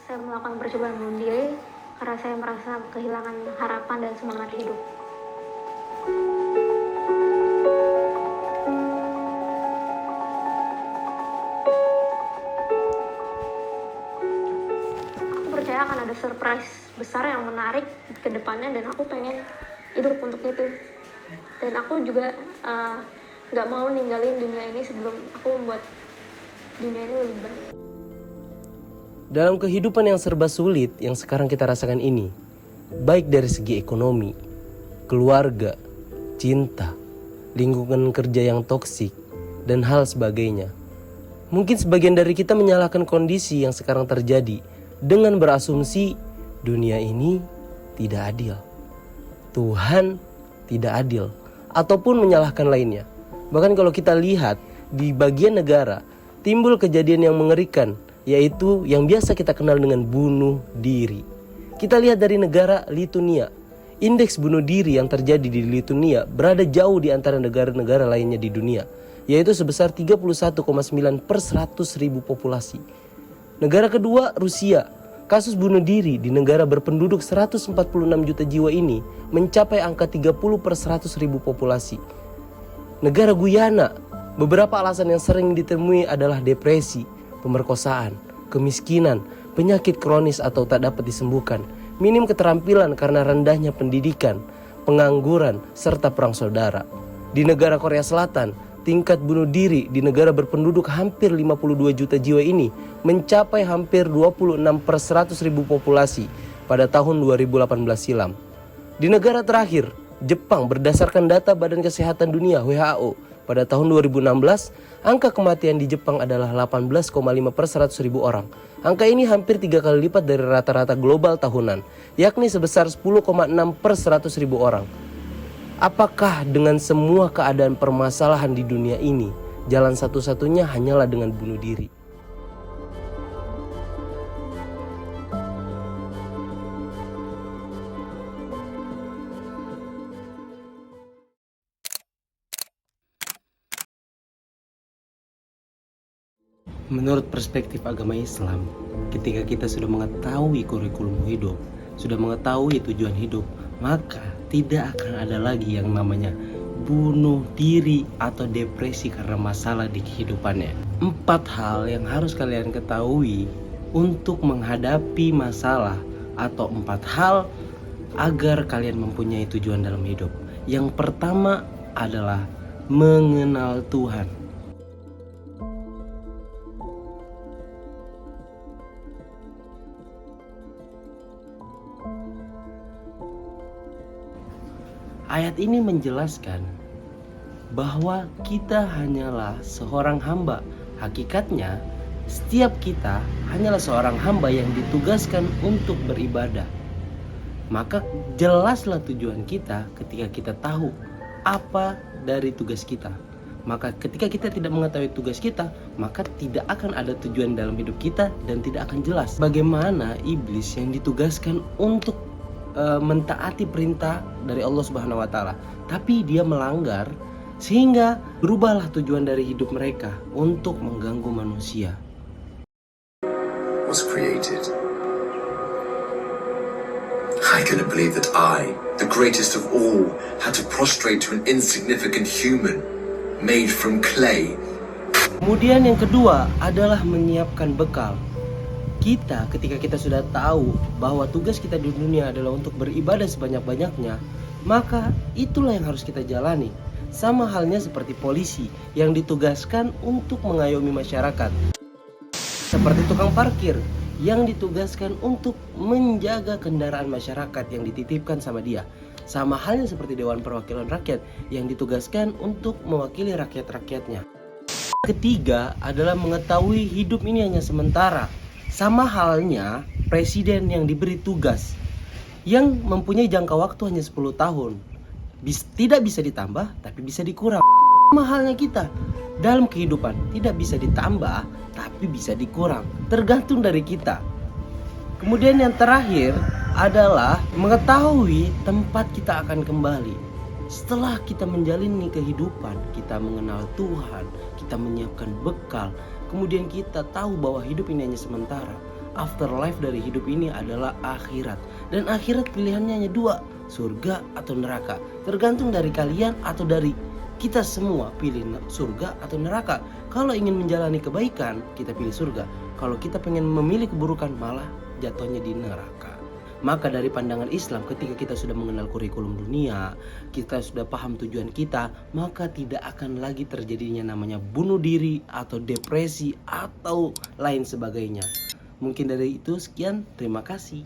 saya melakukan percobaan bunuh diri karena saya merasa kehilangan harapan dan semangat hidup. Aku percaya akan ada surprise besar yang menarik ke depannya dan aku pengen hidup untuk itu. Dan aku juga nggak mau ninggalin dunia ini sebelum aku membuat dunia ini lebih baik. Dalam kehidupan yang serba sulit yang sekarang kita rasakan ini, baik dari segi ekonomi, keluarga, cinta, lingkungan kerja yang toksik, dan hal sebagainya. Mungkin sebagian dari kita menyalahkan kondisi yang sekarang terjadi dengan berasumsi dunia ini tidak adil, Tuhan tidak adil, ataupun menyalahkan lainnya. Bahkan kalau kita lihat di bagian negara timbul kejadian yang mengerikan, yaitu yang biasa kita kenal dengan bunuh diri. Kita lihat dari negara Lituania. Indeks bunuh diri yang terjadi di Lituania berada jauh di antara negara-negara lainnya di dunia, yaitu sebesar 31,9 per 100.000 populasi. Negara kedua, Rusia. Kasus bunuh diri di negara berpenduduk 146 juta jiwa ini mencapai angka 30 per 100.000 populasi. Negara Guyana, beberapa alasan yang sering ditemui adalah depresi, pemerkosaan, kemiskinan, penyakit kronis atau tak dapat disembuhkan, minim keterampilan karena rendahnya pendidikan, pengangguran, serta perang saudara. Di negara Korea Selatan, tingkat bunuh diri di negara berpenduduk hampir 52 juta jiwa ini mencapai hampir 26 per 100.000 populasi pada tahun 2018 silam. Di negara terakhir, Jepang, berdasarkan data Badan Kesehatan Dunia WHO, pada tahun 2016, angka kematian di Jepang adalah 18,5 per 100.000 orang. Angka ini hampir 3 kali lipat dari rata-rata global tahunan, yakni sebesar 10,6 per 100.000 orang. Apakah dengan semua keadaan permasalahan di dunia ini, jalan satu-satunya hanyalah dengan bunuh diri? Menurut perspektif agama Islam, ketika kita sudah mengetahui kurikulum hidup, sudah mengetahui tujuan hidup, maka tidak akan ada lagi yang namanya bunuh diri atau depresi karena masalah di kehidupannya. 4 hal yang harus kalian ketahui untuk menghadapi masalah, atau 4 hal agar kalian mempunyai tujuan dalam hidup. Yang pertama adalah mengenal Tuhan. Ayat ini menjelaskan bahwa kita hanyalah seorang hamba. Hakikatnya, setiap kita hanyalah seorang hamba yang ditugaskan untuk beribadah. Maka jelaslah tujuan kita ketika kita tahu apa dari tugas kita. Maka ketika kita tidak mengetahui tugas kita, maka tidak akan ada tujuan dalam hidup kita dan tidak akan jelas bagaimana iblis yang ditugaskan untuk mentaati perintah dari Allah Subhanahu wa taala, tapi dia melanggar sehingga berubahlah tujuan dari hidup mereka untuk mengganggu manusia. Was created. I couldn't believe that I, the greatest of all, had to prostrate to an insignificant human made from clay. Kemudian yang kedua adalah menyiapkan bekal. Kita ketika kita sudah tahu bahwa tugas kita di dunia adalah untuk beribadah sebanyak-banyaknya, maka itulah yang harus kita jalani. Sama halnya seperti polisi yang ditugaskan untuk mengayomi masyarakat. Seperti tukang parkir yang ditugaskan untuk menjaga kendaraan masyarakat yang dititipkan sama dia. Sama halnya seperti Dewan Perwakilan Rakyat yang ditugaskan untuk mewakili rakyat-rakyatnya. Ketiga adalah mengetahui hidup ini hanya sementara. Sama halnya presiden yang diberi tugas yang mempunyai jangka waktu hanya 10 tahun. Tidak bisa ditambah tapi bisa dikurang. Sama halnya kita dalam kehidupan, tidak bisa ditambah tapi bisa dikurang, tergantung dari kita. Kemudian yang terakhir adalah mengetahui tempat kita akan kembali. Setelah kita menjalani kehidupan, kita mengenal Tuhan, kita menyiapkan bekal, kemudian kita tahu bahwa hidup ini hanya sementara. afterlife dari hidup ini adalah akhirat. Dan akhirat pilihannya hanya dua, surga atau neraka. Tergantung dari kalian atau dari kita semua pilih surga atau neraka. Kalau ingin menjalani kebaikan, kita pilih surga. Kalau kita pengen memilih keburukan, malah jatuhnya di neraka. Maka dari pandangan Islam, ketika kita sudah mengenal kurikulum dunia, kita sudah paham tujuan kita, maka tidak akan lagi terjadinya namanya bunuh diri atau depresi atau lain sebagainya. Mungkin dari itu sekian, terima kasih.